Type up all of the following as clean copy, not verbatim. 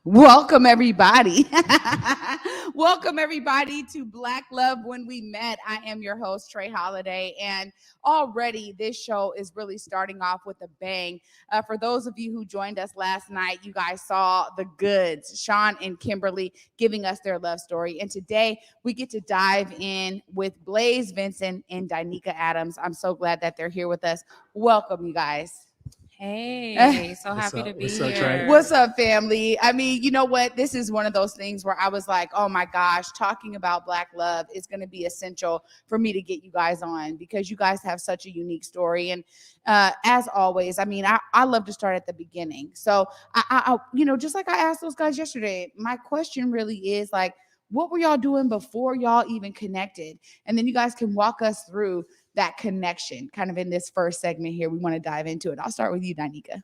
Welcome, everybody. Welcome, everybody, to Black Love When We Met. I am your host, Trey Holiday, and already this show is really starting off with a bang. For those of you who joined us last night, you guys saw the goods, Sean and Kimberly giving us their love story. And today we get to dive in with Blaze Vincent and Dyneeca Adams. I'm so glad that they're here with us. Welcome, you guys. Hey, so happy to be here. What's up, family? I mean, you know what? This is one of those things where I was like, oh my gosh, talking about Black love is going to be essential for me to get you guys on because you guys have such a unique story. And as always, I mean, I love to start at the beginning. So, just like I asked those guys yesterday, my question really is like, what were y'all doing before y'all even connected? And then you guys can walk us through that connection kind of in this first segment here. We want to dive into it. I'll start with you, Dyneeca.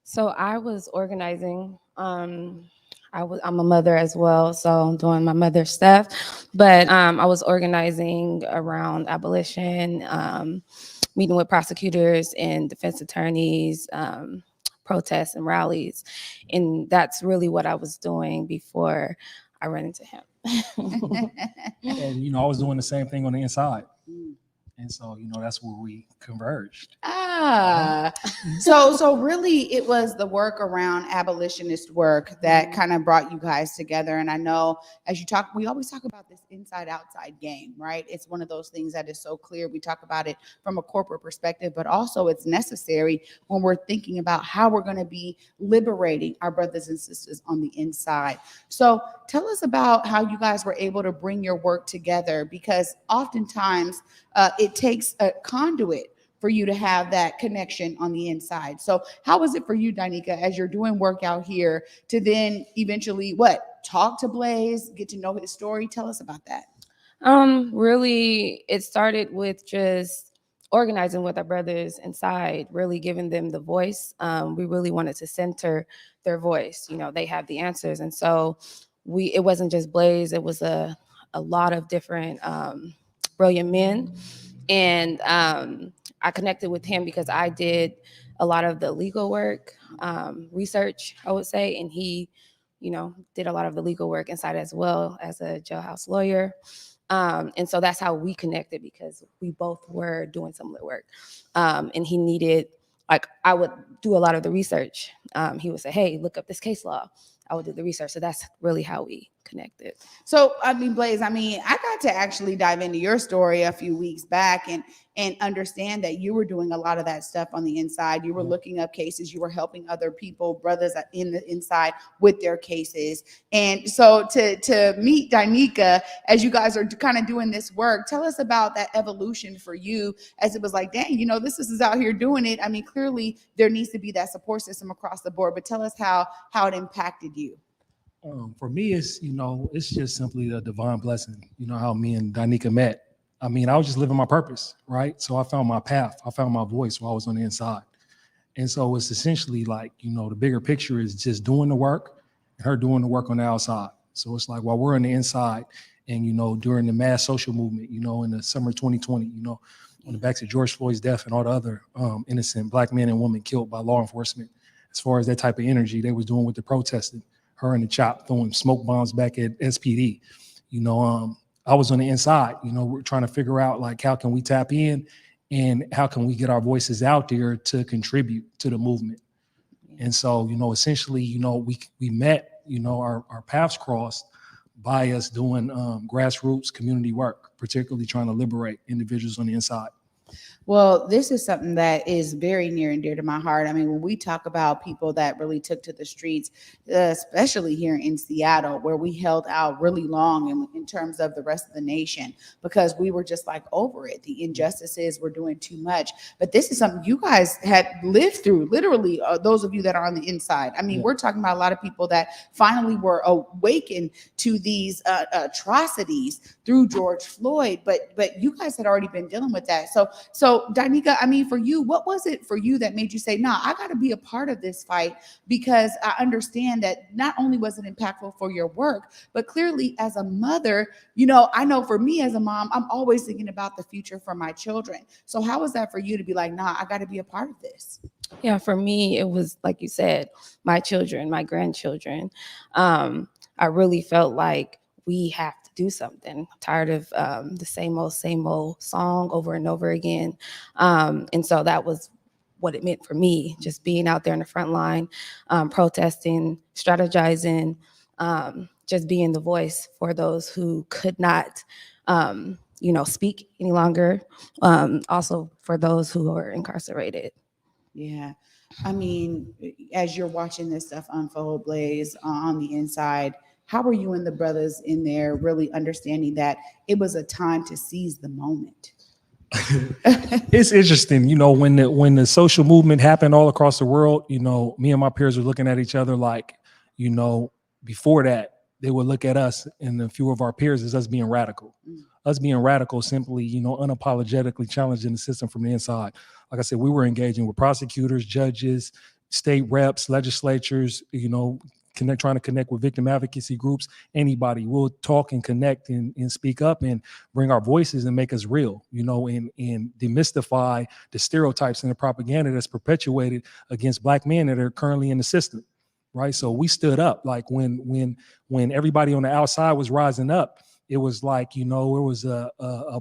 So I was organizing. I'm a mother as well, so I'm doing my mother stuff. But I was organizing around abolition, meeting with prosecutors and defense attorneys, protests and rallies, and that's really what I was doing before I ran into him. And I was doing the same thing on the inside. And so, that's where we converged. So really it was the work around abolitionist work that kind of brought you guys together. And I know as you talk, we always talk about this inside outside game, right? It's one of those things that is so clear. We talk about it from a corporate perspective, but also it's necessary when we're thinking about how we're going to be liberating our brothers and sisters on the inside. So tell us about how you guys were able to bring your work together, because oftentimes it takes a conduit for you to have that connection on the inside. So how was it for you, Dyneeca, as you're doing work out here to then eventually talk to Blaze, get to know his story? Tell us about that. Really, it started with just organizing with our brothers inside, really giving them the voice. We really wanted to center their voice. They have the answers. And so it wasn't just Blaze, it was a lot of different brilliant men. And I connected with him because I did a lot of the legal work, research, I would say, and he, did a lot of the legal work inside as well as a jailhouse lawyer. And so that's how we connected, because we both were doing similar work. And he needed, I would do a lot of the research. He would say, hey, look up this case law. I would do the research. So that's really how we connected. So, Blaze, I got to actually dive into your story a few weeks back and understand that you were doing a lot of that stuff on the inside. You were looking up cases, you were helping other people, brothers in the inside with their cases. And so to meet Dyneeca, as you guys are kind of doing this work, tell us about that evolution for you, as it was like, dang, this is out here doing it. Clearly there needs to be that support system across the board, but tell us how it impacted you. For me, it's just simply a divine blessing. How me and Dyneeca met. I was just living my purpose, right? So I found my path. I found my voice while I was on the inside. And so it's essentially like, the bigger picture is just doing the work and her doing the work on the outside. So it's like while we're on the inside and, during the mass social movement, in the summer of 2020, on the backs of George Floyd's death and all the other innocent Black men and women killed by law enforcement, as far as that type of energy they was doing with the protesting, her and the chop throwing smoke bombs back at SPD, I was on the inside, we're trying to figure out like, how can we tap in and how can we get our voices out there to contribute to the movement? And so, essentially, we met, our paths crossed by us doing grassroots community work, particularly trying to liberate individuals on the inside. Well, this is something that is very near and dear to my heart. When we talk about people that really took to the streets, especially here in Seattle, where we held out really long in terms of the rest of the nation, because we were just like over it. The injustices were doing too much. But this is something you guys had lived through, literally, those of you that are on the inside. We're talking about a lot of people that finally were awakened to these atrocities through George Floyd, but you guys had already been dealing with that. So Dyneeca, for you, what was it for you that made you say, nah, I got to be a part of this fight? Because I understand that not only was it impactful for your work, but clearly as a mother, I know for me as a mom, I'm always thinking about the future for my children. So how was that for you to be like, nah, I got to be a part of this? Yeah, for me, it was like you said, my children, my grandchildren. I really felt like we have to do something. I'm tired of the same old song over and over again. And so that was what it meant for me, just being out there in the front line, protesting, strategizing, just being the voice for those who could not, speak any longer. Also for those who are incarcerated. Yeah. I mean, as you're watching this stuff unfold, Blaze, on the inside, how were you and the brothers in there really understanding that it was a time to seize the moment? It's interesting, when the social movement happened all across the world, me and my peers were looking at each other like, you know, before that, they would look at us and a few of our peers as us being radical. Mm. Us being radical, simply, unapologetically challenging the system from the inside. Like I said, we were engaging with prosecutors, judges, state reps, legislatures, trying to connect with victim advocacy groups, anybody. We'll talk and connect and speak up and bring our voices and make us real, and demystify the stereotypes and the propaganda that's perpetuated against Black men that are currently in the system. Right. So we stood up. Like when everybody on the outside was rising up, it was like, it was a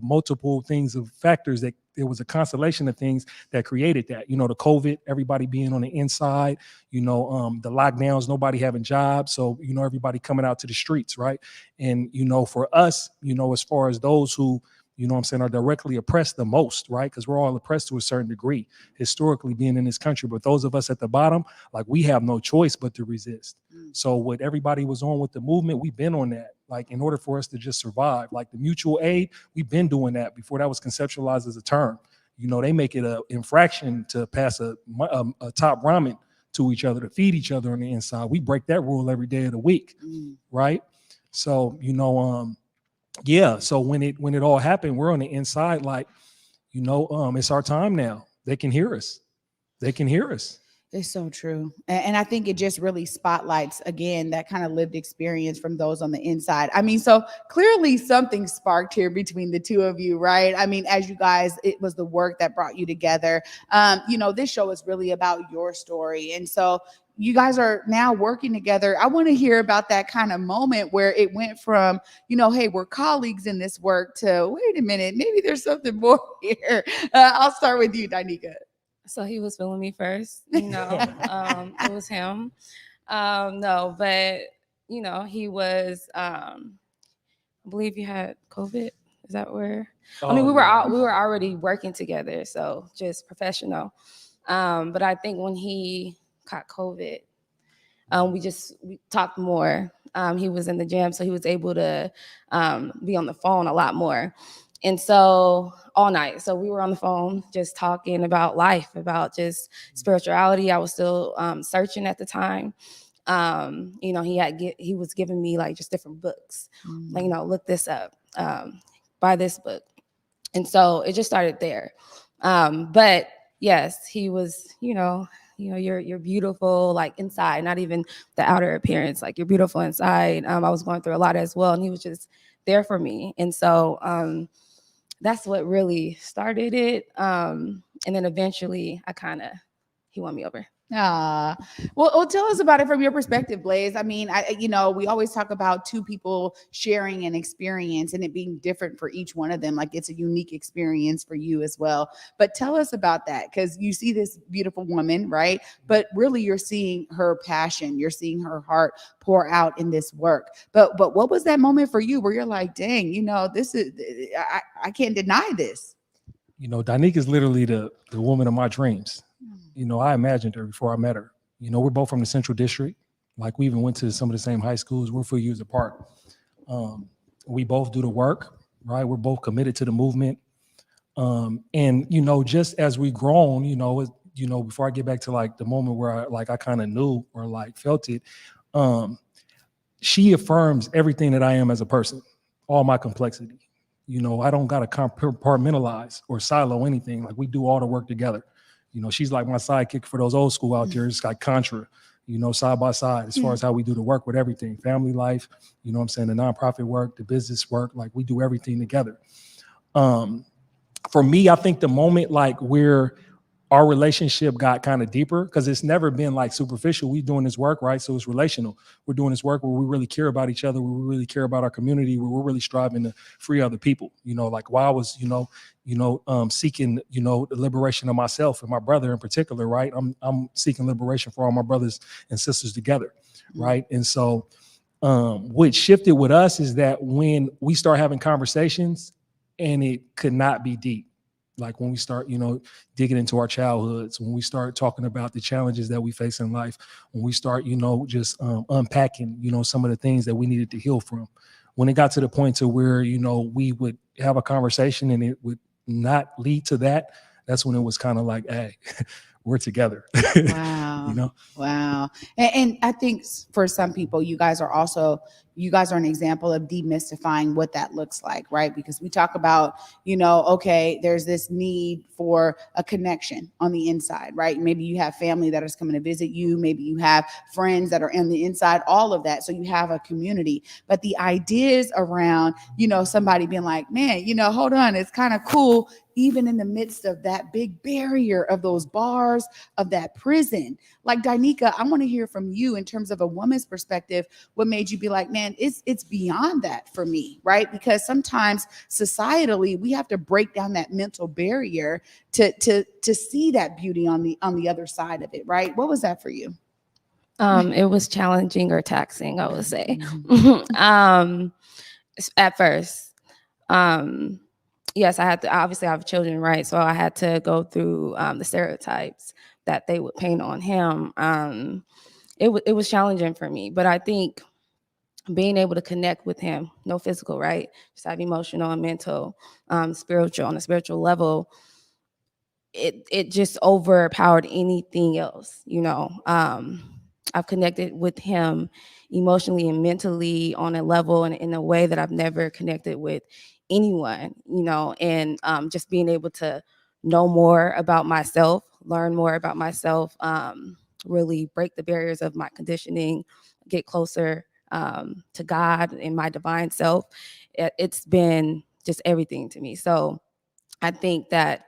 multiple things of factors that there was a constellation of things that created that, the COVID, everybody being on the inside, the lockdowns, nobody having jobs. So, everybody coming out to the streets. Right. And, for us, as far as those who, are directly oppressed the most, right? Because we're all oppressed to a certain degree, historically being in this country. But those of us at the bottom, like, we have no choice but to resist. So what everybody was on with the movement, we've been on that. Like, in order for us to just survive, like the mutual aid, we've been doing that before that was conceptualized as a term. They make it an infraction to pass a top ramen to each other, to feed each other on the inside. We break that rule every day of the week, right? So, yeah. So when it all happened, we're on the inside, like, it's our time now. They can hear us. They can hear us. It's so true. And I think it just really spotlights, again, that kind of lived experience from those on the inside. I mean, so clearly something sparked here between the two of you, right? I mean, as you guys, it was the work that brought you together. This show is really about your story. And so you guys are now working together. I want to hear about that kind of moment where it went from, hey, we're colleagues in this work, to, wait a minute, maybe there's something more here. I'll start with you, Dyneeca. So he was feeling me first, it was him. No, but he was. I believe you had COVID. Is that where? I mean, we were already working together, so just professional. But I think when he caught COVID, we talked more. He was in the gym, so he was able to be on the phone a lot more. And so all night, so we were on the phone just talking about life, about just spirituality. I was still searching at the time. He was giving me like just different books, like, look this up, buy this book. And so it just started there. But yes, he was, you're beautiful, like inside, not even the outer appearance, like you're beautiful inside. I was going through a lot as well, and he was just there for me. And so that's what really started it. And then eventually he won me over. Well, tell us about it from your perspective, Blaze. I mean, we always talk about two people sharing an experience and it being different for each one of them. Like, it's a unique experience for you as well. But tell us about that, because you see this beautiful woman, right? But really, you're seeing her passion, you're seeing her heart pour out in this work. But what was that moment for you where you're like, dang, this is, I can't deny this. Dyneeca is literally the woman of my dreams. I imagined her before I met her. We're both from the Central District. Like, we even went to some of the same high schools. We're 4 years apart. We both do the work, right? We're both committed to the movement. And, just as we grown, before I get back to like the moment where I kind of knew or like felt it, she affirms everything that I am as a person, all my complexity. I don't got to compartmentalize or silo anything. Like, we do all the work together. She's like my sidekick for those old school out there. It's like Contra, side by side, as far as how we do the work with everything, family life, the nonprofit work, the business work, like we do everything together. For me, I think the moment like where our relationship got kind of deeper because it's never been like superficial. We doing this work, right? So it's relational. We're doing this work where we really care about each other, where we really care about our community, where we're really striving to free other people. Like while I was, seeking, the liberation of myself and my brother in particular, right? I'm seeking liberation for all my brothers and sisters together, right? And so what shifted with us is that when we start having conversations and it could not be deep. Like when we start, digging into our childhoods, when we start talking about the challenges that we face in life, when we start, just unpacking, some of the things that we needed to heal from. When it got to the point to where, we would have a conversation and it would not lead to that, that's when it was kind of like, hey, we're together. Wow. Wow. And I think for some people, you guys are an example of demystifying what that looks like, right? Because we talk about, okay, there's this need for a connection on the inside, right? Maybe you have family that is coming to visit you. Maybe you have friends that are on the inside, all of that. So you have a community. But the ideas around, somebody being like, man, hold on, it's kind of cool, even in the midst of that big barrier of those bars, of that prison. Like Dyneeca, I want to hear from you in terms of a woman's perspective. What made you be like, man, it's beyond that for me, right? Because sometimes societally we have to break down that mental barrier to see that beauty on the other side of it, right? What was that for you? It was challenging or taxing, I would say. At first. Yes, I had to, obviously I have children, right? So I had to go through the stereotypes that they would paint on him. It was challenging for me, but I think being able to connect with him, no physical, right? Just have emotional and mental, spiritual, on a spiritual level, it just overpowered anything else, I've connected with him emotionally and mentally on a level and in a way that I've never connected with anyone, and just being able to know more about myself, learn more about myself, really break the barriers of my conditioning, get closer to God and my divine self. It's been just everything to me. So I think that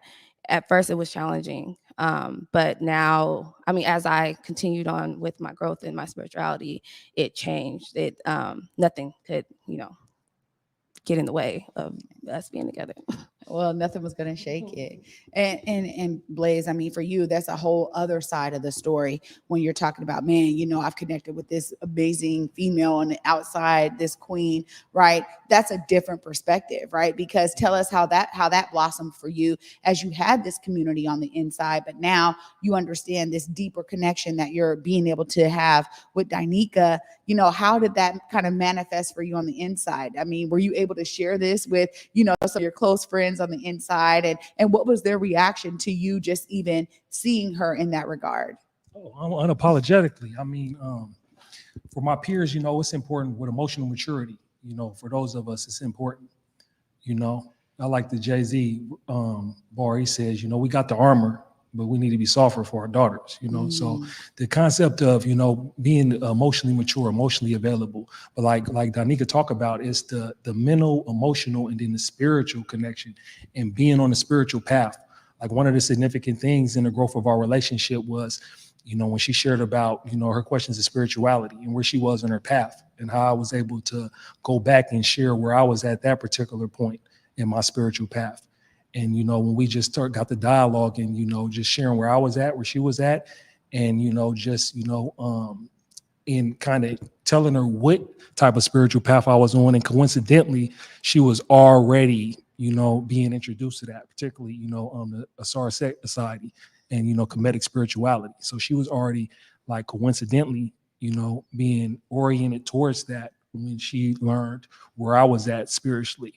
at first it was challenging. But now, as I continued on with my growth in my spirituality, it changed. Nothing could, get in the way of us being together. Well, nothing was going to shake it. And Blaze, for you, that's a whole other side of the story when you're talking about, man, I've connected with this amazing female on the outside, this queen, right? That's a different perspective, right? Because tell us how that blossomed for you as you had this community on the inside, but now you understand this deeper connection that you're being able to have with Dyneeca. How did that kind of manifest for you on the inside? Were you able to share this with, some of your close friends on the inside, and what was their reaction to you just even seeing her in that regard? Oh, unapologetically. For my peers, it's important with emotional maturity. For those of us, it's important. I like the Jay-Z bar. He says, we got the armor, but we need to be softer for our daughters. So the concept of being emotionally mature, emotionally available, but like Dyneeca talk about, is the mental, emotional, and then the spiritual connection and being on the spiritual path. Like one of the significant things in the growth of our relationship was, when she shared about her questions of spirituality and where she was in her path, and how I was able to go back and share where I was at that particular point in my spiritual path. And, when we just got the dialogue and, just sharing where I was at, where she was at, and, in kind of telling her what type of spiritual path I was on. And coincidentally, she was already, being introduced to that, particularly, the Asar Society and, Kemetic spirituality. So she was already like coincidentally, being oriented towards that when she learned where I was at spiritually.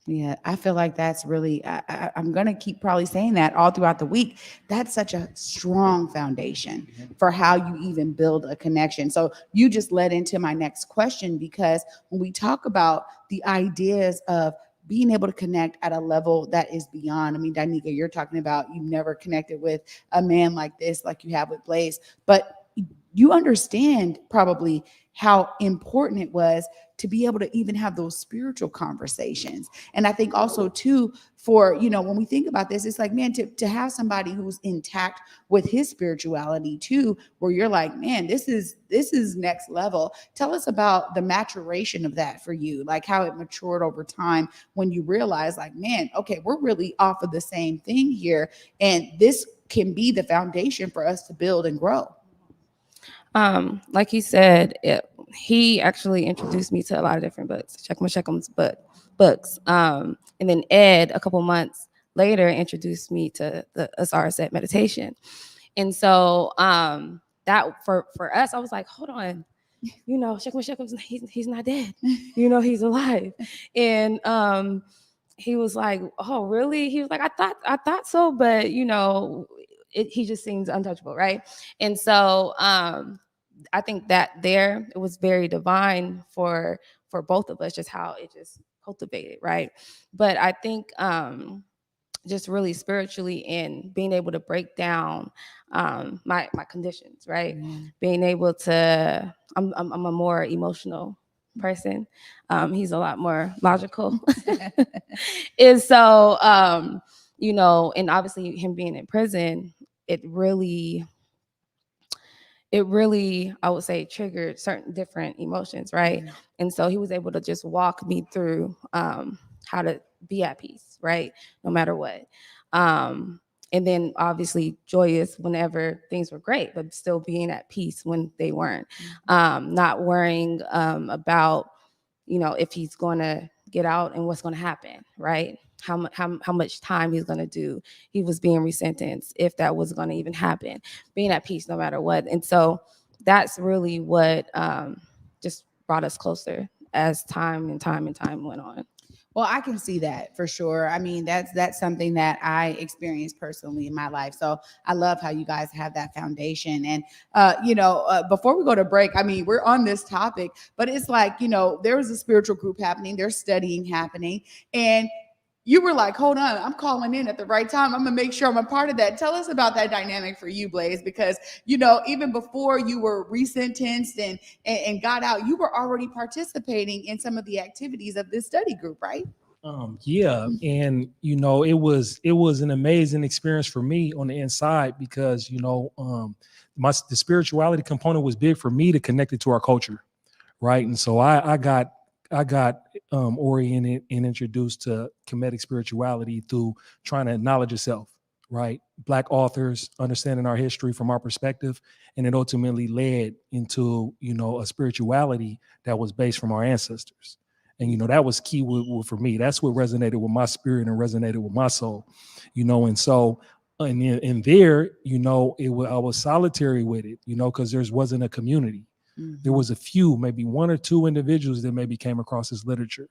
Yeah, I feel like that's really, I'm going to keep probably saying that all throughout the week. That's such a strong foundation for how you even build a connection. So you just led into my next question, because when we talk about the ideas of being able to connect at a level that is beyond, Dyneeca, you're talking about you've never connected with a man like this, like you have with Blaze, but you understand probably how important it was to be able to even have those spiritual conversations. And I think also too, for, when we think about this, it's like, man, to have somebody who's intact with his spirituality too, where you're like, man, this is next level. Tell us about the maturation of that for you, like how it matured over time when you realize like, man, okay, we're really off of the same thing here. And this can be the foundation for us to build and grow. Like he said, he actually introduced me to a lot of different books, Checkham's books. And then Ed, a couple months later, introduced me to the Asara set meditation. And so that for us, I was like, hold on, Checkham's, he's not dead. He's alive. And he was like, oh, really? He was like, I thought so, but he just seems untouchable, right? And so I think that it was very divine for both of us, just how it just cultivated, right? But I think just really spiritually in being able to break down my conditions, right? Mm. Being able to, I'm a more emotional person. He's a lot more logical. And so, and obviously him being in prison, it really, I would say, triggered certain different emotions, right? Yeah. And so he was able to just walk me through how to be at peace, right? No matter what. And then obviously joyous whenever things were great, but still being at peace when they weren't. Not worrying about, if he's going to get out and what's going to happen, right? How much time he's going to do. He was being resentenced if that was going to even happen. Being at peace no matter what. And so that's really what just brought us closer as time went on. Well, I can see that for sure. I mean, that's something that I experienced personally in my life. So I love how you guys have that foundation. And, before we go to break, I mean, we're on this topic, but it's like, there was a spiritual group happening, there's studying happening. And you were like, hold on, I'm calling in at the right time. I'm going to make sure I'm a part of that. Tell us about that dynamic for you, Blaze, because, even before you were resentenced and got out, you were already participating in some of the activities of this study group, right? Yeah. And, it was an amazing experience for me on the inside because, the spirituality component was big for me to connect it to our culture. Right. And so I got oriented and introduced to Kemetic spirituality through trying to acknowledge yourself, right? Black authors, understanding our history from our perspective, and it ultimately led into, a spirituality that was based from our ancestors. And, that was key for me. That's what resonated with my spirit and resonated with my soul, and so in there, I was solitary with it, because there wasn't a community. Mm-hmm. There was a few, maybe one or two individuals that maybe came across this literature,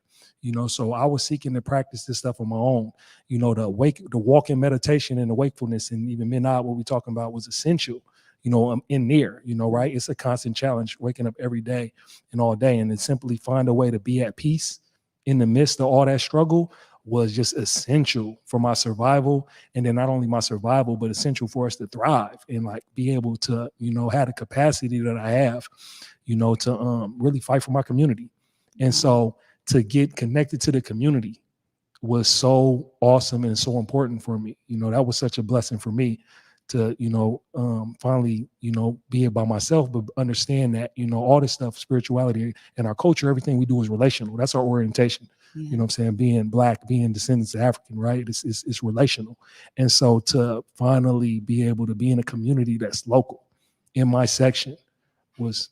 so I was seeking to practice this stuff on my own, the walk in meditation and the wakefulness and even midnight, what we're talking about was essential, in there, right? It's a constant challenge waking up every day and all day. And to simply find a way to be at peace in the midst of all that struggle was just essential for my survival. And then not only my survival, but essential for us to thrive and like be able to, have the capacity that I have, to really fight for my community. And so to get connected to the community was so awesome and so important for me. That was such a blessing for me to, finally, be it by myself, but understand that, all this stuff, spirituality and our culture, everything we do is relational. That's our orientation. Yeah. You know what I'm saying? Being Black, being descendants of African, right? It's relational. And so to finally be able to be in a community that's local in my section was,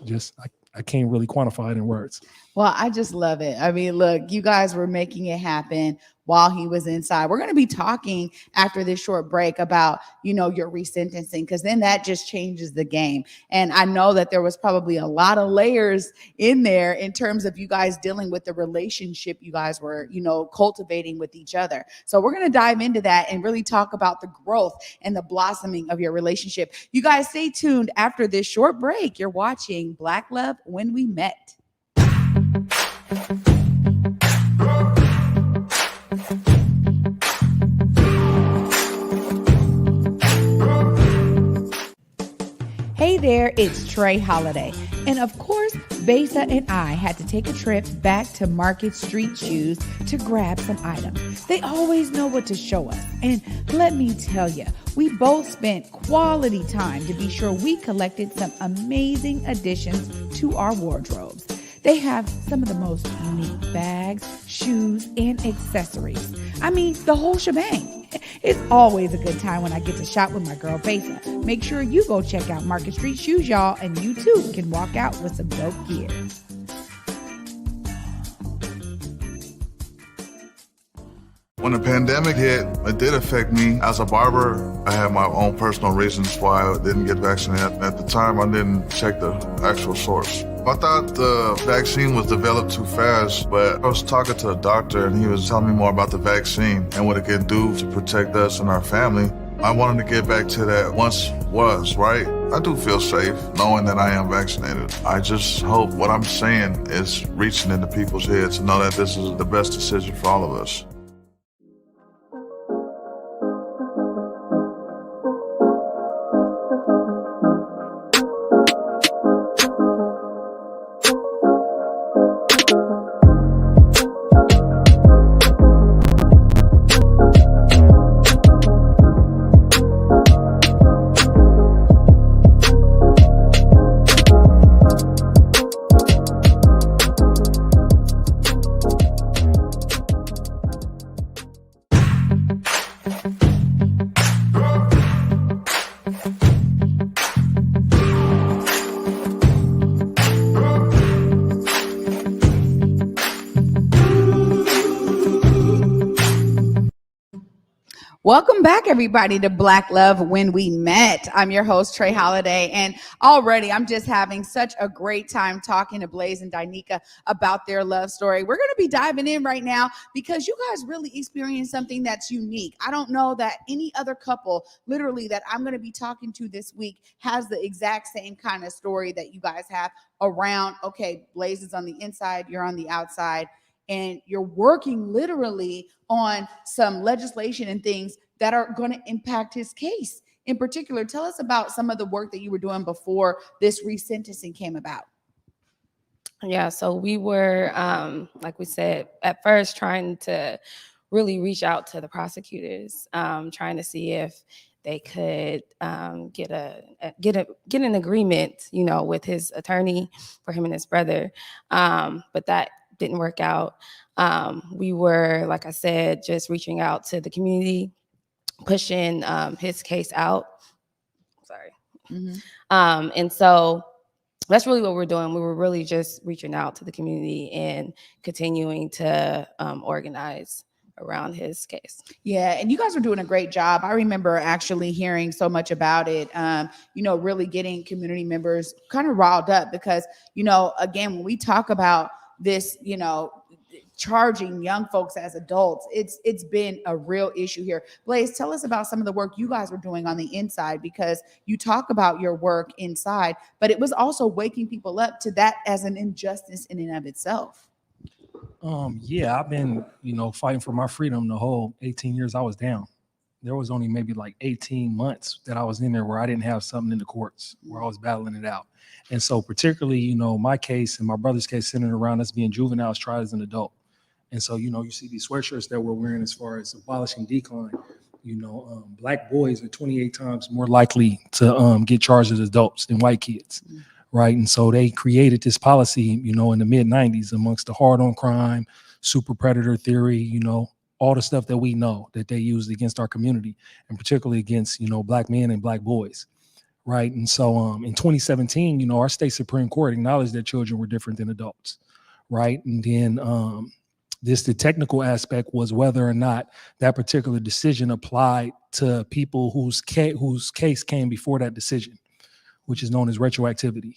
just, I can't really quantify it in words. Well, I just love it. I mean, look, you guys were making it happen while he was inside. We're going to be talking after this short break about, your resentencing, because then that just changes the game. And I know that there was probably a lot of layers in there in terms of you guys dealing with the relationship you guys were, cultivating with each other. So we're going to dive into that and really talk about the growth and the blossoming of your relationship. You guys stay tuned after this short break. You're watching Black Love When We Met. Hey there, it's Trey Holiday. And of course, Besa and I had to take a trip back to Market Street Shoes to grab some items. They always know what to show us. And let me tell you, we both spent quality time to be sure we collected some amazing additions to our wardrobes. They have some of the most unique bags, shoes, and accessories. I mean, the whole shebang. It's always a good time when I get to shop with my girl Besa. Make sure you go check out Market Street Shoes, y'all, and you too can walk out with some dope gear. When the pandemic hit, it did affect me. As a barber, I had my own personal reasons why I didn't get vaccinated. At the time, I didn't check the actual source. I thought the vaccine was developed too fast, but I was talking to a doctor and he was telling me more about the vaccine and what it can do to protect us and our family. I wanted to get back to that once was, right? I do feel safe knowing that I am vaccinated. I just hope what I'm saying is reaching into people's heads to know that this is the best decision for all of us. Welcome back, everybody, to Black Love When We Met. I'm your host, Trey Holiday, and already I'm just having such a great time talking to Blaze and Dyneeca about their love story. We're going to be diving in right now because you guys really experienced something that's unique. I don't know that any other couple, literally, that I'm going to be talking to this week has the exact same kind of story that you guys have around, okay, Blaze is on the inside, you're on the outside, and you're working literally on some legislation and things that are going to impact his case. In particular, tell us about some of the work that you were doing before this resentencing came about. Yeah, so we were, like we said, at first trying to really reach out to the prosecutors, trying to see if they could get an agreement, with his attorney for him and his brother, but that didn't work out. We were, like I said, just reaching out to the community, pushing his case out. Sorry. Mm-hmm. And so that's really what we're doing. We were really just reaching out to the community and continuing to organize around his case. Yeah, and you guys are doing a great job. I remember actually hearing so much about it, really getting community members kind of riled up because, again, when we talk about this, charging young folks as adults, it's been a real issue here. Blaze, tell us about some of the work you guys are doing on the inside, because you talk about your work inside, but it was also waking people up to that as an injustice in and of itself. Yeah, I've been, fighting for my freedom the whole 18 years I was down. There was only maybe like 18 months that I was in there where I didn't have something in the courts, where I was battling it out. And so particularly, my case and my brother's case centered around us being juveniles tried as an adult. And so, you see these sweatshirts that we're wearing as far as abolishing decline, black boys are 28 times more likely to get charged as adults than white kids. Mm-hmm. Right. And so they created this policy, in the mid 90s amongst the hard on crime, super predator theory, all the stuff that we know that they used against our community, and particularly against, black men and black boys. Right. And so in 2017, our state Supreme Court acknowledged that children were different than adults. Right. And then the technical aspect was whether or not that particular decision applied to people whose case came before that decision, which is known as retroactivity.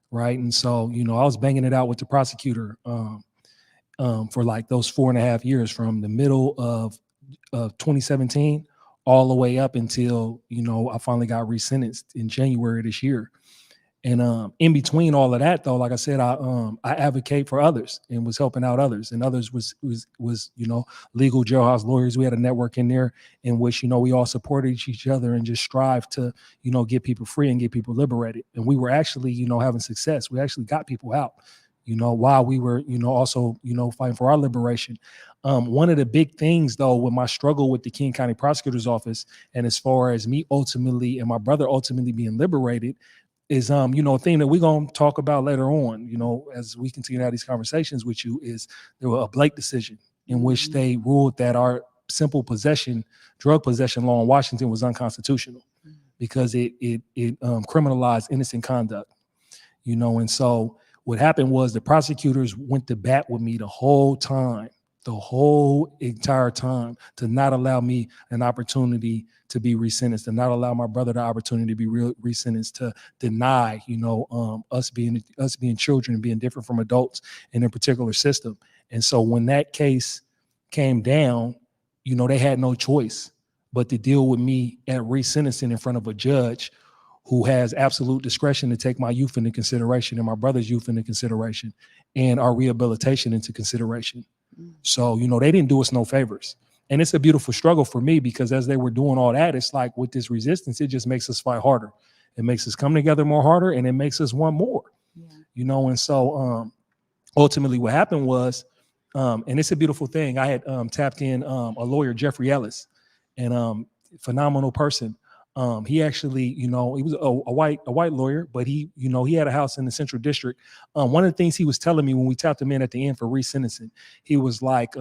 Right. And so, I was banging it out with the prosecutor for like those 4.5 years from the middle of 2017 all the way up until, I finally got resentenced in January this year. And in between all of that, though, like I said, I advocate for others and was helping out others, and others was legal jailhouse lawyers. We had a network in there in which we all supported each other and just strive to get people free and get people liberated. And we were actually having success. We actually got people out. While we were also fighting for our liberation. One of the big things, though, with my struggle with the King County Prosecutor's Office, and as far as me ultimately and my brother ultimately being liberated, is a thing that we're going to talk about later on, as we continue to have these conversations with you, is there was a Blake decision in which they ruled that our simple drug possession law in Washington was unconstitutional because it criminalized innocent conduct, and so what happened was the prosecutors went to bat with me the whole entire time to not allow me an opportunity to be resentenced, to not allow my brother the opportunity to be resentenced, to deny, us being children and being different from adults in a particular system. And so when that case came down, they had no choice but to deal with me at resentencing in front of a judge who has absolute discretion to take my youth into consideration and my brother's youth into consideration and our rehabilitation into consideration. So, they didn't do us no favors. And it's a beautiful struggle for me because as they were doing all that, it's like with this resistance, it just makes us fight harder. It makes us come together more harder and it makes us want more, and so ultimately what happened was, and it's a beautiful thing. I had tapped in a lawyer, Jeffrey Ellis, and phenomenal person. He actually, he was a white lawyer, but he had a house in the Central District. One of the things he was telling me when we tapped him in at the end for resentencing, he was like,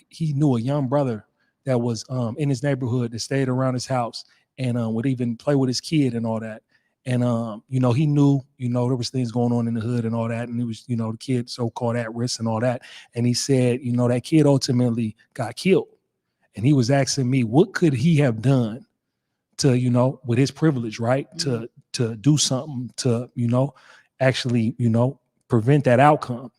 he knew a young brother that was in his neighborhood that stayed around his house and would even play with his kid and all that. And he knew, there was things going on in the hood and all that, and it was, the kid so-called at risk and all that. And he said, that kid ultimately got killed, and he was asking me, what could he have done to, with his privilege, right, to do something to, actually, prevent that outcome,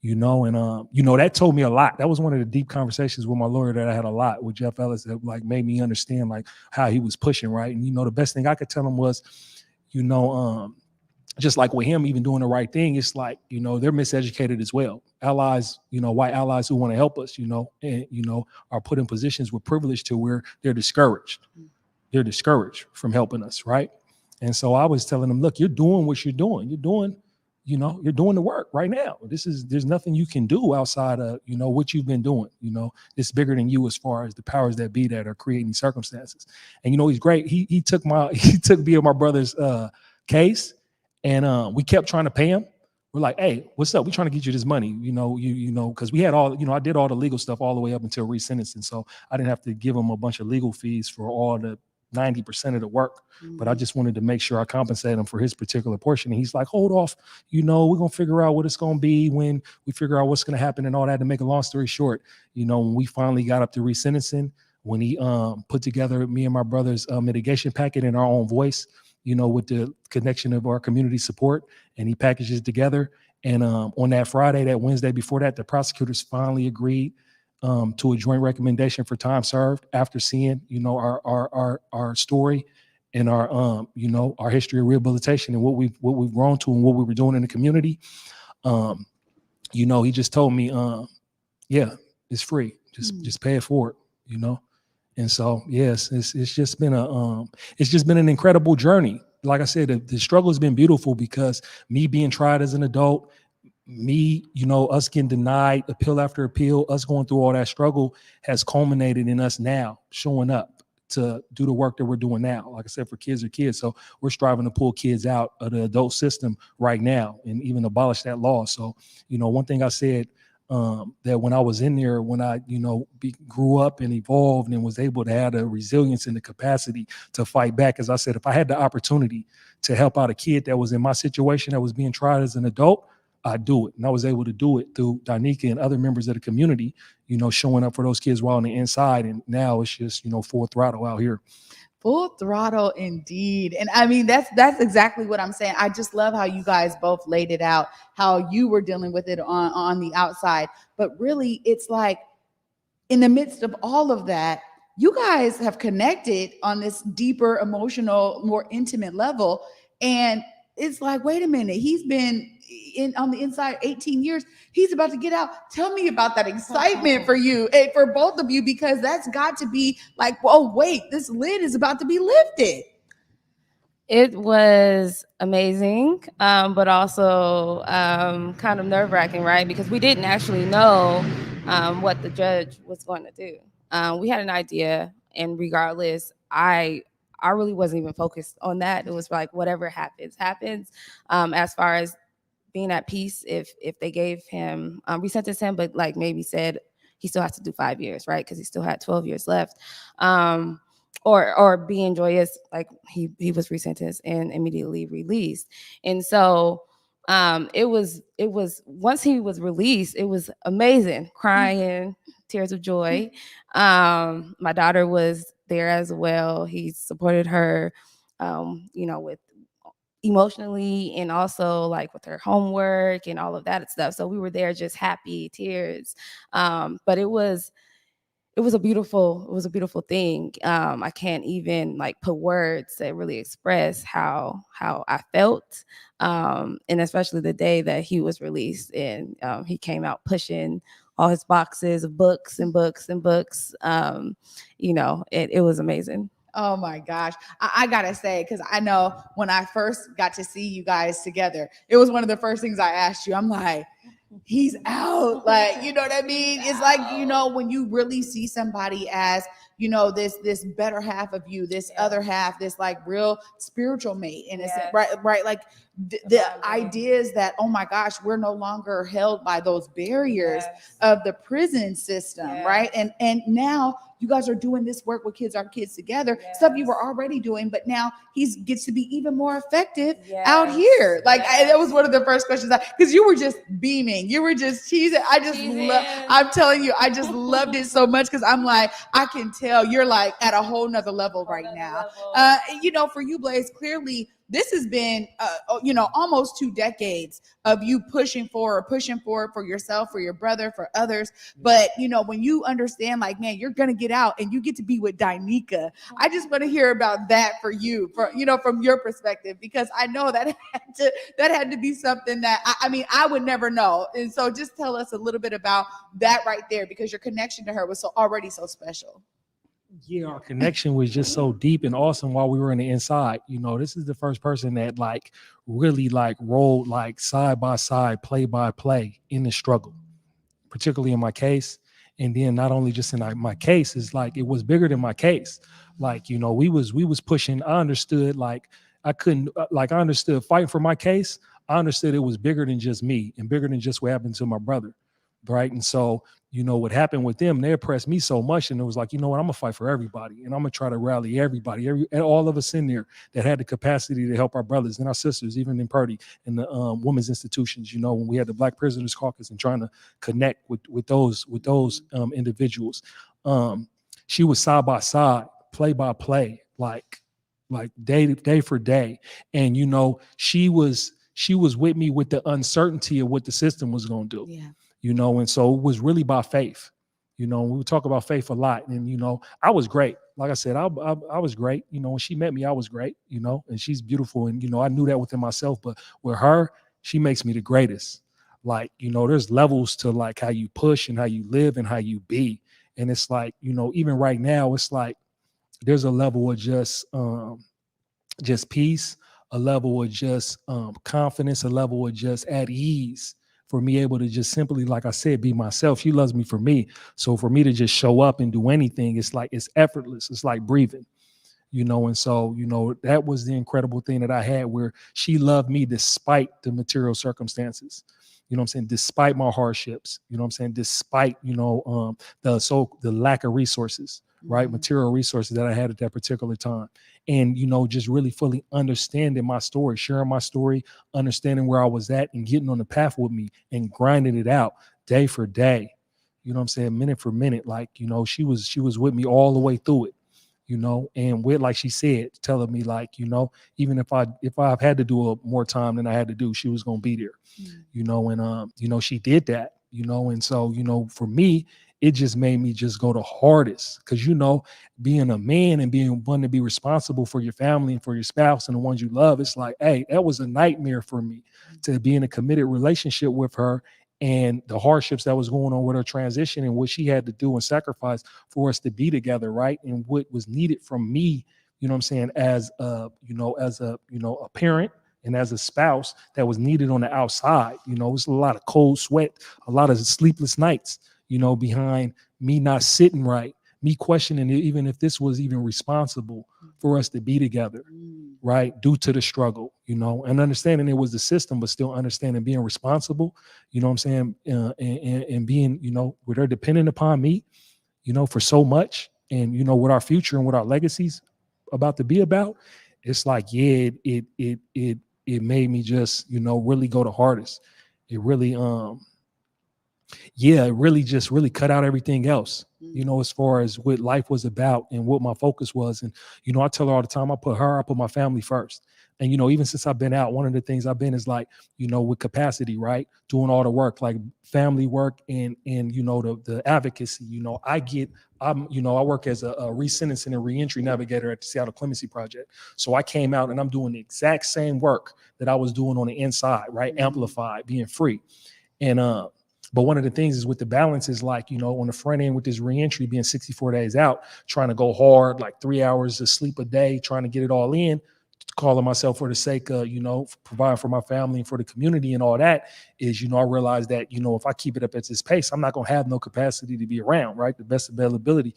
and that told me a lot. That was one of the deep conversations with my lawyer that I had a lot with Jeff Ellis that like made me understand like how he was pushing, right. And the best thing I could tell him was, just like with him even doing the right thing, it's like, they're miseducated as well. Allies, white allies who want to help us, and are put in positions with privilege to where they're discouraged. They're discouraged from helping us, right? And so I was telling them, look, you're doing what you're doing. You're doing the work right now. There's nothing you can do outside of, what you've been doing. It's bigger than you as far as the powers that be that are creating circumstances. And he's great. He took me and my brother's case, and we kept trying to pay him. We're like, hey, what's up? We're trying to get you this money, because we had all, I did all the legal stuff all the way up until resentencing. So I didn't have to give him a bunch of legal fees for all the 90% of the work, but I just wanted to make sure I compensated him for his particular portion. And he's like, hold off, we're going to figure out what it's going to be when we figure out what's going to happen and all that. To make a long story short, when we finally got up to resentencing, when he put together me and my brother's mitigation packet in our own voice, with the connection of our community support, and he packaged it together. And on that Friday, that Wednesday before that, the prosecutors finally agreed to a joint recommendation for time served after seeing, our story and our history of rehabilitation and what we've grown to and what we were doing in the community. He just told me, yeah, it's free. Just pay it forward, And so, yes, it's just been an incredible journey. Like I said, the struggle has been beautiful because me being tried as an adult, me, us getting denied appeal after appeal, us going through all that struggle has culminated in us now showing up to do the work that we're doing now. Like I said, for kids are kids. So we're striving to pull kids out of the adult system right now and even abolish that law. So, one thing I said, that when I was in there, when I, grew up and evolved and was able to have the resilience and the capacity to fight back, as I said, if I had the opportunity to help out a kid that was in my situation that was being tried as an adult, I'd do it. And I was able to do it through Dyneeca and other members of the community, showing up for those kids while on the inside. And now it's just, full throttle out here. Full throttle indeed. And I mean, that's exactly what I'm saying. I just love how you guys both laid it out, how you were dealing with it on the outside. But really, it's like in the midst of all of that, you guys have connected on this deeper, emotional, more intimate level. And it's like, wait a minute, he's been on the inside 18 years. He's about to get out. Tell me about that excitement for you and for both of you, because that's got to be like, oh, wait, this lid is about to be lifted. It was amazing, but also kind of nerve-wracking, right? Because we didn't actually know what the judge was going to do. We had an idea, and regardless, I really wasn't even focused on that. It was like whatever happens, happens. As far as being at peace, if they gave him, we sentenced him, but like maybe said he still has to do 5 years, right? Because he still had 12 years left. Or being joyous, like he was resentenced and immediately released. And so it was once he was released, it was amazing, crying, tears of joy. My daughter was there as well. He supported her, with emotionally and also like with her homework and all of that stuff. So we were there just happy, tears. But it was a beautiful thing. I can't even like put words that really express how I felt. And especially the day that he was released and he came out pushing all his boxes of books and books and books. It was amazing. Oh my gosh. I gotta say, because I know when I first got to see you guys together, it was one of the first things I asked you. I'm like, he's out. Like, you know what I mean? It's like, when you really see somebody as, this better half of you, this other half, this like real spiritual mate. And it's right. Like the ideas that, oh my gosh, we're no longer held by those barriers of the prison system. Right. And now you guys are doing this work with our kids together, stuff you were already doing, but now he gets to be even more effective out here. Like that was one of the first questions, because you were just beaming. You were just cheesing. I'm telling you, I just loved it so much, because I'm like, I can tell you're like at a whole nother level right now. For you, Blaze, clearly this has been, almost 2 decades of you pushing forward for yourself, for your brother, for others. But, when you understand, like, man, you're going to get out and you get to be with Dyneeca. I just want to hear about that for you, from your perspective, because I know that had to be something that, I would never know. And so just tell us a little bit about that right there, because your connection to her was already so special. Yeah, our connection was just so deep and awesome while we were on the inside. This is the first person that like really like rolled like side by side, play by play in the struggle, particularly in my case. And then not only just in my case, is like it was bigger than my case. Like, we was pushing. I understood like I couldn't I understood fighting for my case. I understood it was bigger than just me and bigger than just what happened to my brother. Right. And so, what happened with them, they oppressed me so much. And it was like, I'm going to fight for everybody. And I'm going to try to rally everybody, and all of us in there that had the capacity to help our brothers and our sisters, even in Purdy and the women's institutions, when we had the Black Prisoners Caucus and trying to connect with those individuals. She was side by side, play by play, like day for day. And, she was with me with the uncertainty of what the system was going to do. Yeah. And so it was really by faith. We would talk about faith a lot. And, I was great. Like I said, I was great. When she met me, I was great, and she's beautiful. And, I knew that within myself. But with her, she makes me the greatest. Like, there's levels to like how you push and how you live and how you be. And it's like, even right now, it's like there's a level of just peace, a level of just confidence, a level of just at ease, for me able to just simply, like I said, be myself. She loves me for me. So for me to just show up and do anything, it's like, it's effortless. It's like breathing, and so, that was the incredible thing that I had, where she loved me despite the material circumstances. Despite my hardships, despite, the lack of resources, right? Mm-hmm. Material resources that I had at that particular time. And, just really fully understanding my story, sharing my story, understanding where I was at and getting on the path with me and grinding it out day for day, minute for minute. Like, she was with me all the way through it, and with, like she said, telling me like, even if I've had to do more time than I had to do, she was going to be there, and, she did that, and so, for me, it just made me just go the hardest. Because, you know, being a man and being one to be responsible for your family and for your spouse and the ones you love, it's like, hey, that was a nightmare for me to be in a committed relationship with her, and the hardships that was going on with her transition and what she had to do and sacrifice for us to be together, right? And what was needed from me, you know what I'm saying, as a parent and as a spouse that was needed on the outside. You know, it's a lot of cold sweat, a lot of sleepless nights, you know, behind me not sitting right, me questioning even if this was even responsible for us to be together, right? Due to the struggle, you know, and understanding it was the system, but still understanding being responsible, you know what I'm saying? And being, you know, with her dependent upon me, you know, for so much, and, you know, what our future and what our legacy's about to be about, it's like, yeah, it made me just, you know, really go the hardest. It really, it really just really cut out everything else, you know, as far as what life was about and what my focus was. And, you know, I tell her all the time, I put my family first. And, you know, even since I've been out, one of the things I've been is like, you know, with capacity, right? Doing all the work, like family work and you know, the advocacy, you know, I work as a resentencing and reentry navigator at the Seattle Clemency Project. So I came out and I'm doing the exact same work that I was doing on the inside, right? Amplified, being free. And, but one of the things is with the balance is like, you know, on the front end with this reentry being 64 days out, trying to go hard, like 3 hours of sleep a day, trying to get it all in, calling myself for the sake of, you know, providing for my family and for the community and all that is, you know, I realized that, you know, if I keep it up at this pace, I'm not going to have no capacity to be around, right? The best ability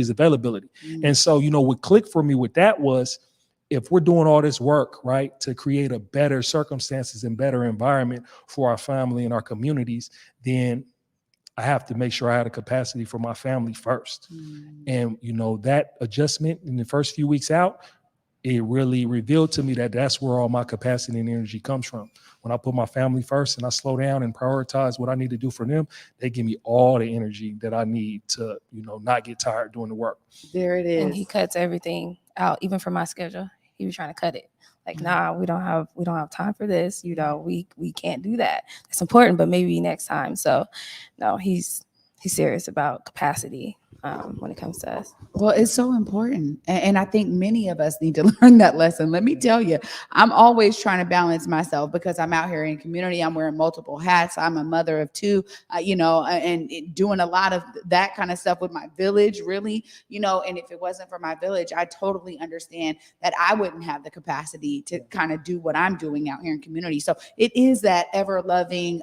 is availability. And so, you know, what clicked for me with that was, if we're doing all this work, right, to create a better circumstances and better environment for our family and our communities, then I have to make sure I had a capacity for my family first. And, you know, that adjustment in the first few weeks out, it really revealed to me that that's where all my capacity and energy comes from. When I put my family first and I slow down and prioritize what I need to do for them, they give me all the energy that I need to, you know, not get tired doing the work. There it is. And he cuts everything out, even from my schedule. He was trying to cut it. Like, nah, we don't have time for this. You know, we can't do that. It's important, but maybe next time. So no, he's serious about capacity when it comes to us. Well, it's so important. And I think many of us need to learn that lesson. Let me tell you, I'm always trying to balance myself because I'm out here in community. I'm wearing multiple hats. I'm a mother of two, and doing a lot of that kind of stuff with my village, really, you know, and if it wasn't for my village, I totally understand that I wouldn't have the capacity to kind of do what I'm doing out here in community. So it is that ever loving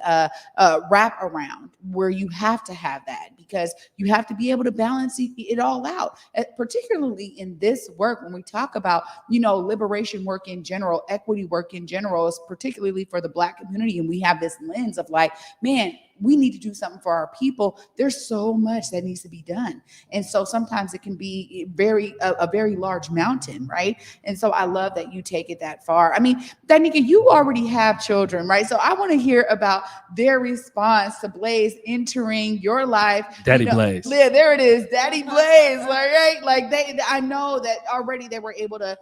wrap around where you have to have that, because you have to be able to balance it all out, particularly in this work. When we talk about, you know, liberation work in general, equity work in general, is particularly for the Black community. And we have this lens of like, man, we need to do something for our people. There's so much that needs to be done. And so sometimes it can be a very large mountain, right? And so I love that you take it that far. I mean, Dyneeca, you already have children, right? So I want to hear about their response to Blaze entering your life. Daddy Blaze. Yeah, there it is. Daddy Blaze, right? Like I know that already they were able to,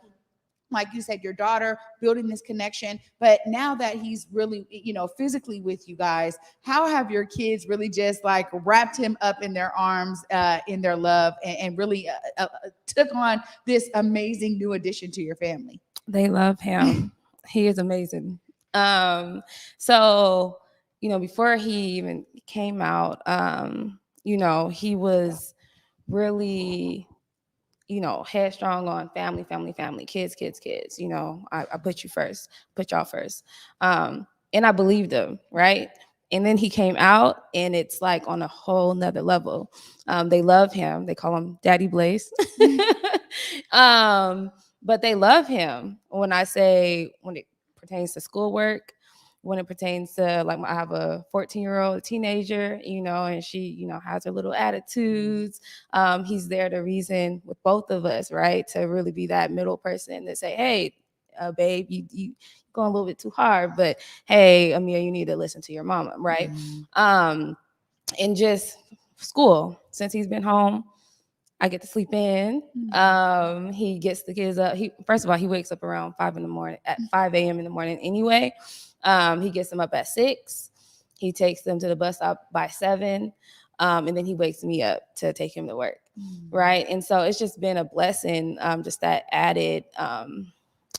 like you said, your daughter building this connection, but now that he's really, you know, physically with you guys, how have your kids really just like wrapped him up in their arms, in their love, and really took on this amazing new addition to your family? They love him. He is amazing. So, you know, before he even came out, you know, he was really, you know, headstrong on family, kids, you know, I put you first, put y'all first. And I believed him, right? And then he came out and it's like on a whole nother level. They love him. They call him Daddy Blaze. But they love him when it pertains to schoolwork, when it pertains to, like, I have a 14-year-old teenager, you know, and she, you know, has her little attitudes. He's there to reason with both of us, right? To really be that middle person to say, hey, babe, you going a little bit too hard, but hey, Amir, you need to listen to your mama, right? And just school, since he's been home, I get to sleep in. He gets the kids up. First of all, he wakes up around 5 a.m. in the morning anyway. He gets them up at 6. He takes them to the bus stop by 7. And then he wakes me up to take him to work. Right. And so it's just been a blessing, just that added,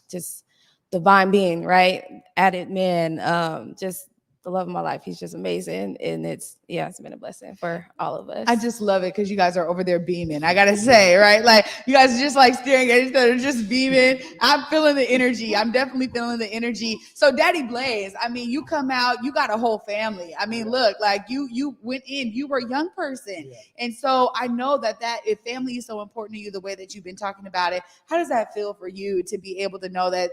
just divine being, right? Added man, just the love of my life. He's just amazing. And it's been a blessing for all of us. I just love it because you guys are over there beaming. I gotta say, right? Like you guys are just like staring at each other, just beaming. I'm feeling the energy. I'm definitely feeling the energy. So Daddy Blaze, I mean, you come out, you got a whole family. I mean, look, like you went in, you were a young person. And so I know that if family is so important to you, the way that you've been talking about it, how does that feel for you to be able to know that,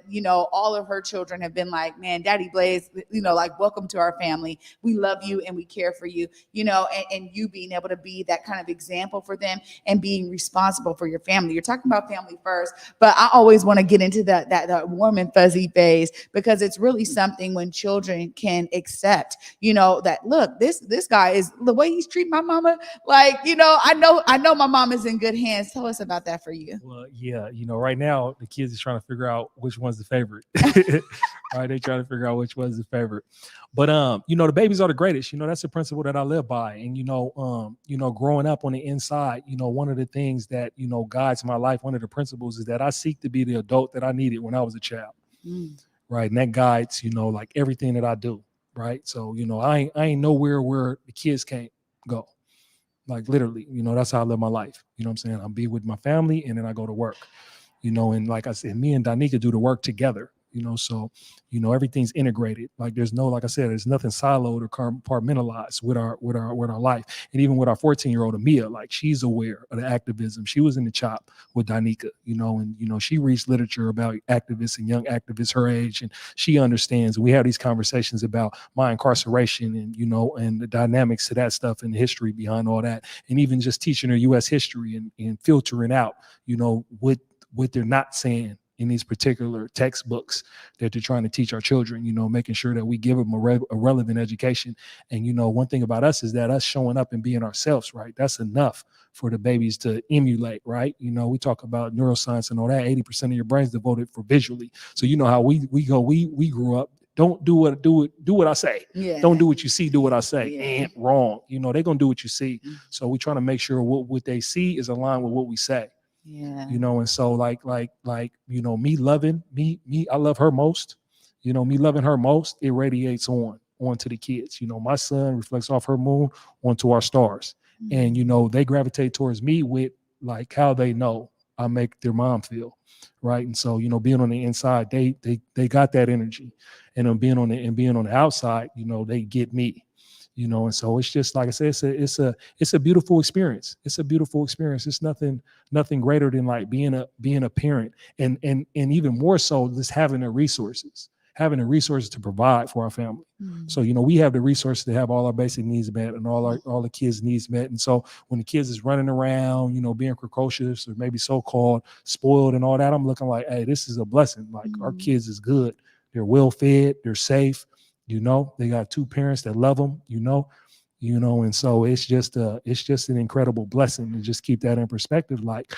all of her children have been like, man, Daddy Blaze, like, welcome to our family. We love you and we care for you, and you being able to be that kind of example for them and being responsible for your family. You're talking about family first, but I always want to get into that warm and fuzzy phase, because it's really something when children can accept, that look, this guy is the way he's treating my mama. Like, I know my mom is in good hands. Tell us about that for you. Well, yeah, right now the kids is trying to figure out which one's the favorite. Right, they trying to figure out which one's the favorite. But the babies are the greatest. That's a principle that I live by. And growing up on the inside, one of the things that guides my life, one of the principles is that I seek to be the adult that I needed when I was a child. Right, and that guides like everything that I do. Right, so I ain't nowhere where the kids can't go. Like literally, that's how I live my life. You know what I'm saying? I'll be with my family and then I go to work, and like I said, me and Dyneeca do the work together, so, everything's integrated. Like there's no, like I said, there's nothing siloed or compartmentalized with our life. And even with our 14-year-old Amia, like she's aware of the activism. She was in the CHOP with Dyneeca, and, she reads literature about activists and young activists her age, and she understands. We have these conversations about my incarceration and, and the dynamics to that stuff and the history behind all that. And even just teaching her U.S. history and filtering out, what they're not saying in these particular textbooks that they're trying to teach our children, making sure that we give them a relevant education. And, one thing about us is that us showing up and being ourselves, right? That's enough for the babies to emulate, right? We talk about neuroscience and all that, 80% of your brain's devoted for visually. So how we grew up. Don't do what I say. Yeah. Don't do what you see, do what I say. Yeah. And wrong. They're going to do what you see. Mm-hmm. So we trying to make sure what they see is aligned with what we say. Yeah. And so like me loving me, I love her most. Me loving her most, it radiates onto the kids. My son reflects off her moon onto our stars. Mm-hmm. And they gravitate towards me with like how they know I make their mom feel. Right. And so, being on the inside, they got that energy. And then being on the outside, they get me. And so it's just like I said, it's a beautiful experience. It's a beautiful experience. It's nothing greater than like being a parent, and even more so just having the resources to provide for our family. Mm-hmm. So we have the resources to have all our basic needs met and all the kids' needs met. And so when the kids is running around, being precocious or maybe so-called spoiled and all that, I'm looking like, hey, this is a blessing. Like our kids is good. They're well fed. They're safe. They got two parents that love them, and so it's just an incredible blessing to just keep that in perspective. Like,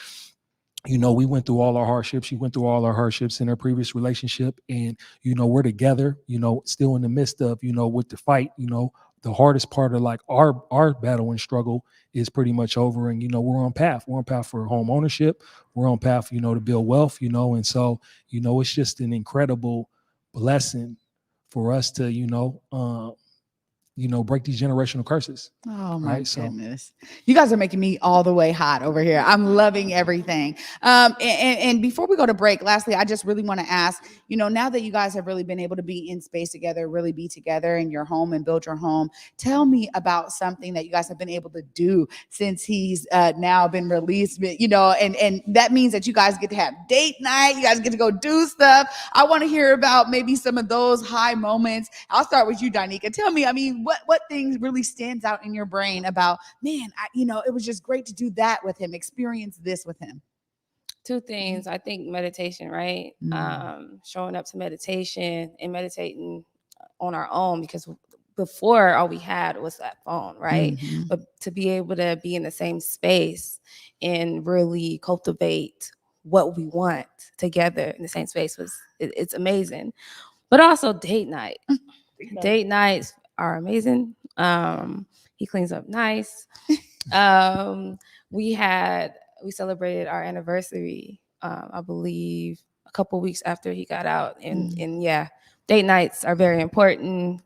we went through all our hardships. She went through all our hardships in her previous relationship, and, we're together, still in the midst of, with the fight, the hardest part of like our battle and struggle is pretty much over. And, we're on path for home ownership. We're on path, to build wealth, and so, it's just an incredible blessing for us to, break these generational curses. Oh my goodness. You guys are making me all the way hot over here. I'm loving everything. And before we go to break, lastly, I just really want to ask, now that you guys have really been able to be in space together, really be together in your home and build your home, tell me about something that you guys have been able to do since he's now been released, and that means that you guys get to have date night. You guys get to go do stuff. I want to hear about maybe some of those high moments. I'll start with you, Dyneeca. Tell me, what things really stands out in your brain about, man, it was just great to do that with him, experience this with him? Two things. I think meditation, right? Showing up to meditation and meditating on our own, because before all we had was that phone, right? Mm-hmm. But to be able to be in the same space and really cultivate what we want together in the same space it's amazing. But also date night. Date nights are amazing. He cleans up nice. We celebrated our anniversary, I believe, a couple weeks after he got out, and yeah, date nights are very important.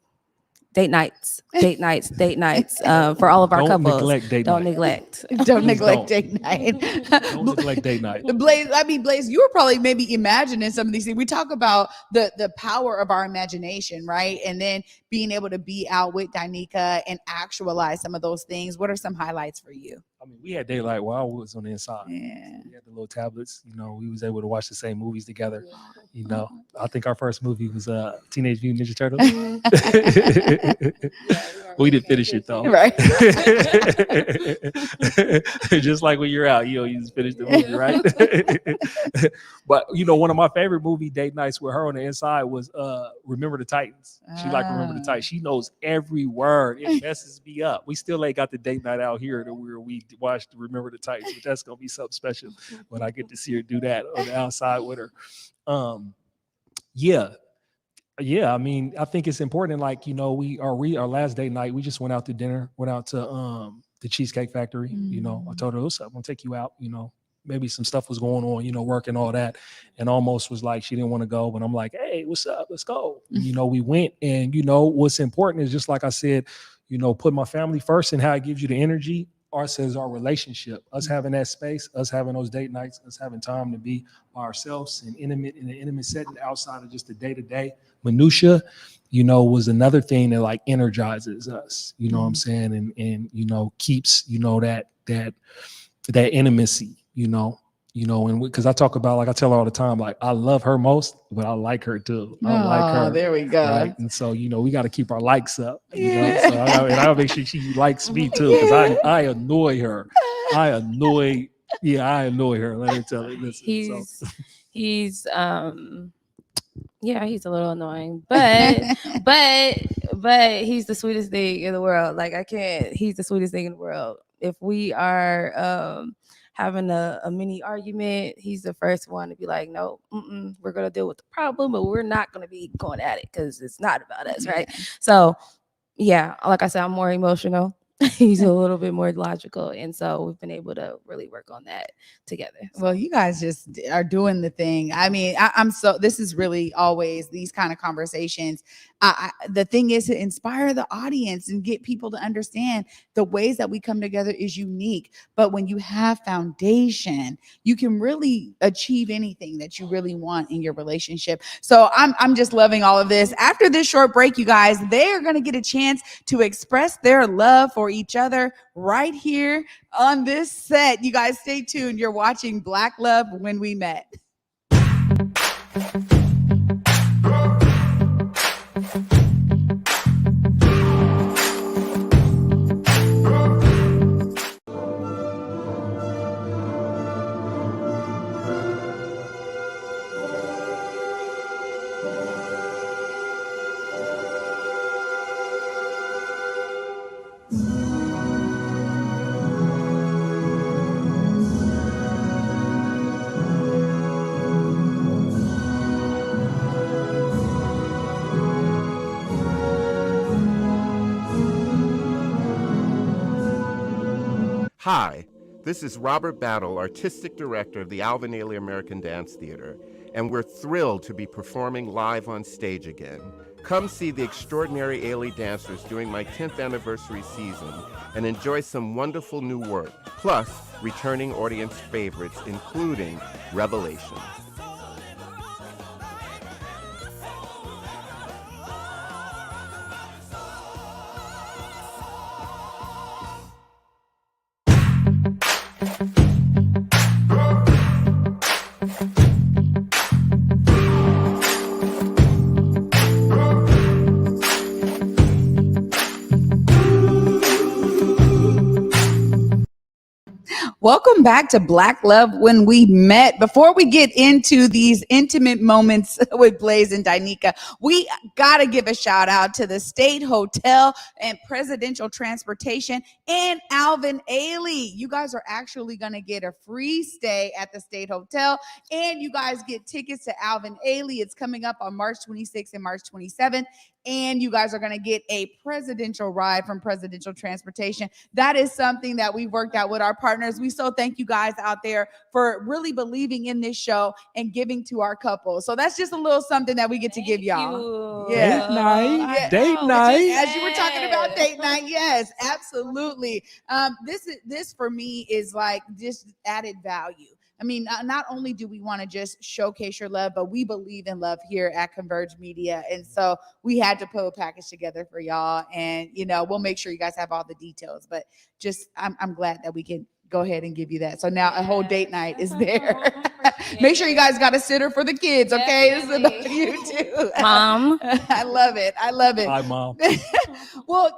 Date nights for all of our Don't couples. neglect date Don't night. neglect. Don't Please neglect don't. date night. Don't neglect date night. Blaze, you were probably maybe imagining some of these things. We talk about the power of our imagination, right? And then being able to be out with Dyneeca and actualize some of those things. What are some highlights for you? I mean, we had daylight while I was on the inside. Yeah. We had the little tablets. You know, we was able to watch the same movies together. You know, I think our first movie was Teenage Mutant Ninja Turtles. We didn't finish it though. Right. Just like when you're out, you just finish the movie, right? But one of my favorite movie date nights with her on the inside was Remember the Titans. She like Remember the Titans. She knows every word. It messes me up. We still ain't got the date night out here where we watched Remember the Titans, but that's gonna be something special when I get to see her do that on the outside with her. Yeah. I mean, I think it's important. Like, our last date night, we just went out to dinner, went out to the Cheesecake Factory. I told her, what's up? I'm gonna take you out. Maybe some stuff was going on, work and all that, and almost was like she didn't want to go, but I'm like, hey, what's up? Let's go. We went, and what's important is, just like I said, put my family first and how it gives you the energy. Ours is our relationship, us having that space, us having those date nights, us having time to be by ourselves and intimate in an intimate setting outside of just the day-to-day minutia, was another thing that like energizes us, what I'm saying, and keeps, that intimacy, and because I talk about, like I tell her all the time, like I love her most, but I like her too. I like her. There we go. Right. And so, we got to keep our likes up, So I gotta make sure she likes me too, because I annoy her. I annoy her. Let me tell you. He's he's a little annoying, but he's the sweetest thing in the world. Like he's the sweetest thing in the world. If we are having a mini argument, he's the first one to be like, no, we're going to deal with the problem, but we're not going to be going at it because it's not about us, right? So, yeah, like I said, I'm more emotional. He's a little bit more logical. And so we've been able to really work on that together. So. Well, you guys just are doing the thing. I mean, this is really always these kind of conversations. The thing is to inspire the audience and get people to understand the ways that we come together is unique. But when you have foundation, you can really achieve anything that you really want in your relationship. So I'm just loving all of this. After this short break, you guys, they are going to get a chance to express their love for each other right here on this set. You guys stay tuned. You're watching Black Love When We Met. Hi, this is Robert Battle, Artistic Director of the Alvin Ailey American Dance Theater, and we're thrilled to be performing live on stage again. Come see the extraordinary Ailey dancers during my 10th anniversary season and enjoy some wonderful new work, plus returning audience favorites, including Revelation. Welcome back to Black Love When We Met. Before we get into these intimate moments with Blaze and Dyneeca, we got to give a shout out to the State Hotel and Presidential Transportation and Alvin Ailey. You guys are actually going to get a free stay at the State Hotel, and you guys get tickets to Alvin Ailey. It's coming up on March 26th and March 27th. and you guys are going to get a presidential ride from Presidential Transportation. That is something that we worked out with our partners. We so thank you guys out there for really believing in this show and giving to our couples. So that's just a little something that we get to give y'all. Yeah. Date night. Yeah. Date Oh, night. as you were talking about date night, yes, absolutely. This for me is like just added value. I mean, not only do we want to just showcase your love, but we believe in love here at Converge Media. And so we had to put a package together for y'all. And, we'll make sure you guys have all the details. But just, I'm glad that we can go ahead and give you that. So now a whole date night is there. Make sure you guys got a sitter for the kids, okay? This is about you too. Mom. I love it. Hi, Mom. Well,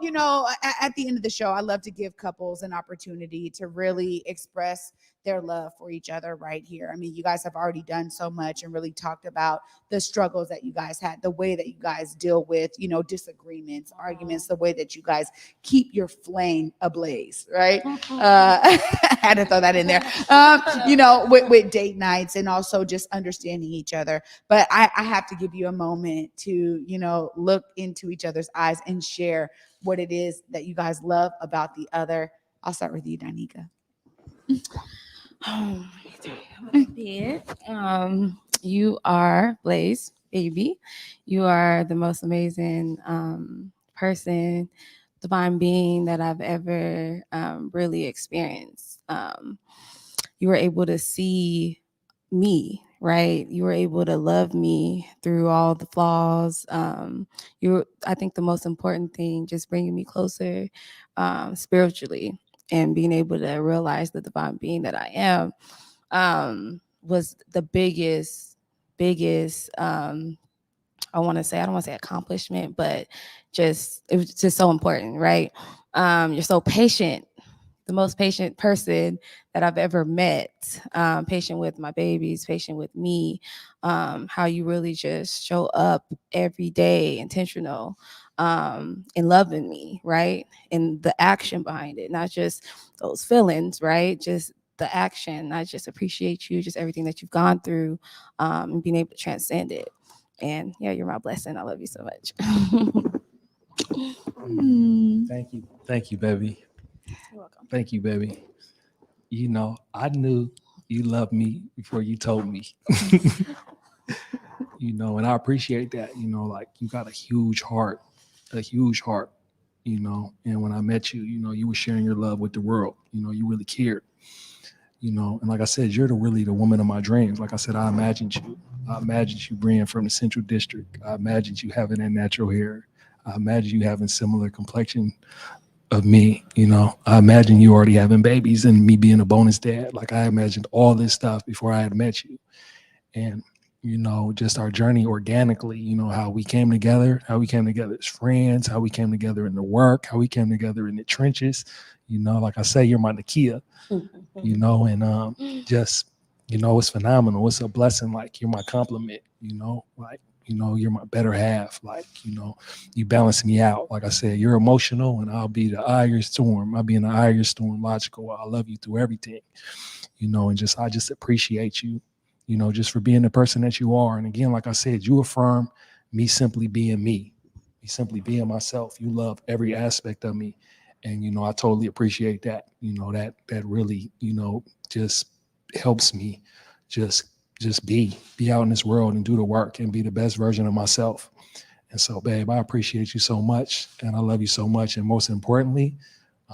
at the end of the show, I love to give couples an opportunity to really express their love for each other right here. I mean, you guys have already done so much and really talked about the struggles that you guys had, the way that you guys deal with, disagreements, arguments, the way that you guys keep your flame ablaze, right? I had to throw that in there. With date nights and also just understanding each other. But I have to give you a moment to, look into each other's eyes and share what it is that you guys love about the other. I'll start with you, Dyneeca. You are Blaze, baby. You are the most amazing person, divine being that I've ever really experienced. You were able to see me, right? You were able to love me through all the flaws. I think the most important thing, just bringing me closer spiritually and being able to realize the divine being that I am was the biggest, I don't want to say accomplishment, but it was just so important, right? You're so patient, the most patient person that I've ever met, patient with my babies, patient with me, how you really just show up every day, intentional, in loving me, right? And the action behind it, not just those feelings, right? Just the action. I just appreciate you, just everything that you've gone through, and being able to transcend it. And yeah, you're my blessing. I love you so much. Thank you, baby. You're welcome. Thank you, baby. I knew you loved me before you told me. And I appreciate that. Like you got a huge heart. And when I met you, you were sharing your love with the world. You really cared. And like I said, you're really the woman of my dreams. Like I said, I imagined you being from the Central District. I imagined you having that natural hair. I imagined you having similar complexion of me. I imagine you already having babies and me being a bonus dad. Like I imagined all this stuff before I had met you. And, just our journey organically, how we came together as friends, how we came together in the work, how we came together in the trenches. Like I say, you're my Nakia, and just, it's phenomenal. It's a blessing. Like you're my compliment, you're my better half. Like, you balance me out. Like I said, you're emotional and I'll be the eye of your storm. I'll be in the eye of your storm, logical. I love you through everything, and I just appreciate you, just for being the person that you are. And again, like I said, you affirm me simply being me simply being myself. You love every aspect of me. And, I totally appreciate that, that really, just helps me just be out in this world and do the work and be the best version of myself. And so, babe, I appreciate you so much and I love you so much. And most importantly,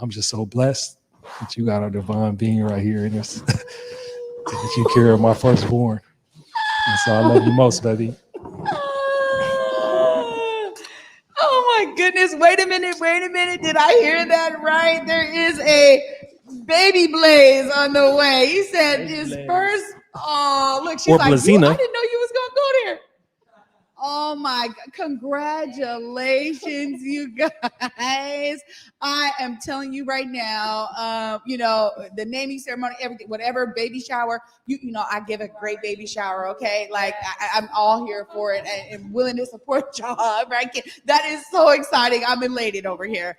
I'm just so blessed that you got a divine being right here in this, that you care my firstborn. And so I love you most, baby. Oh my goodness. Wait a minute. Did I hear that right? There is a baby Blaze on the way. He said baby his Blaze. First. Oh, look, she's like, I didn't know you was going to go there. Oh my God. Congratulations, you guys. I am telling you right now, the naming ceremony, everything, whatever, baby shower, I give a great baby shower, okay? Like I'm all here for it and willing to support y'all, right? That is so exciting. I'm elated over here.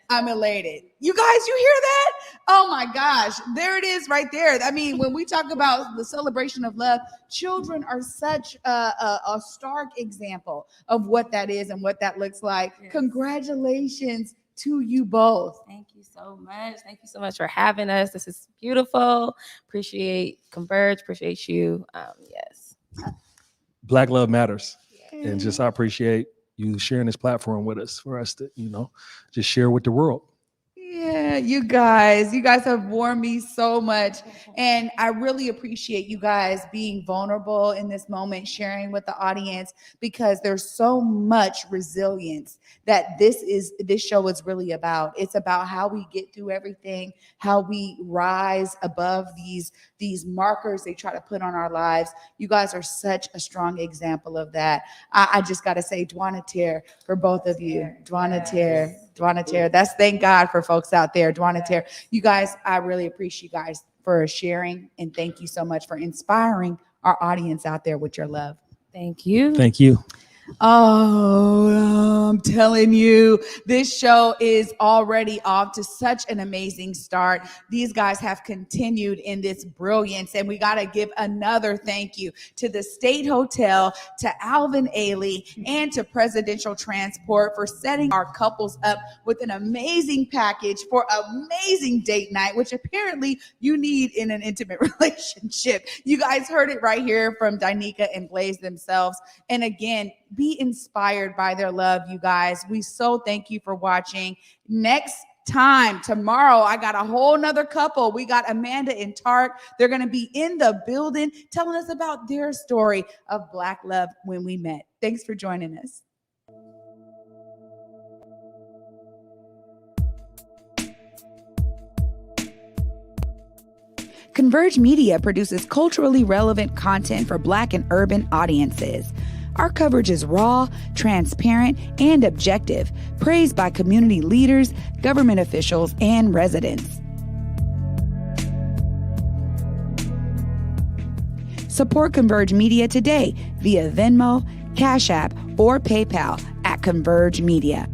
I'm elated. You guys, you hear that? Oh my gosh, there it is right there. I mean, when we talk about the celebration of love, children are such a stark example of what that is and what that looks like. Yes. Congratulations to you both. Thank you so much. Thank you so much for having us. This is beautiful. Appreciate Converge. Appreciate you. Yes. Black love matters. And just I appreciate you sharing this platform with us for us to, just share with the world. Yeah, you guys have warmed me so much. And I really appreciate you guys being vulnerable in this moment, sharing with the audience, because there's so much resilience that this show is really about. It's about how we get through everything, how we rise above these markers they try to put on our lives. You guys are such a strong example of that. I just got to say, Dyneeca for both of you. Dyneeca. That's thank God for folks out there. Dyneeca. You guys, I really appreciate you guys for sharing, and thank you so much for inspiring our audience out there with your love. Thank you. Thank you. Oh, I'm telling you, this show is already off to such an amazing start. These guys have continued in this brilliance, and we got to give another thank you to the State Hotel, to Alvin Ailey, and to Presidential Transport for setting our couples up with an amazing package for amazing date night, which apparently you need in an intimate relationship. You guys heard it right here from Dyneeca and Blaze themselves. And again, be inspired by their love, you guys. We so thank you for watching. Next time, tomorrow, I got a whole nother couple. We got Amanda and Tark. They're going to be in the building telling us about their story of Black love when we met. Thanks for joining us. Converge Media produces culturally relevant content for Black and urban audiences. Our coverage is raw, transparent, and objective, praised by community leaders, government officials, and residents. Support Converge Media today via Venmo, Cash App, or PayPal at Converge Media.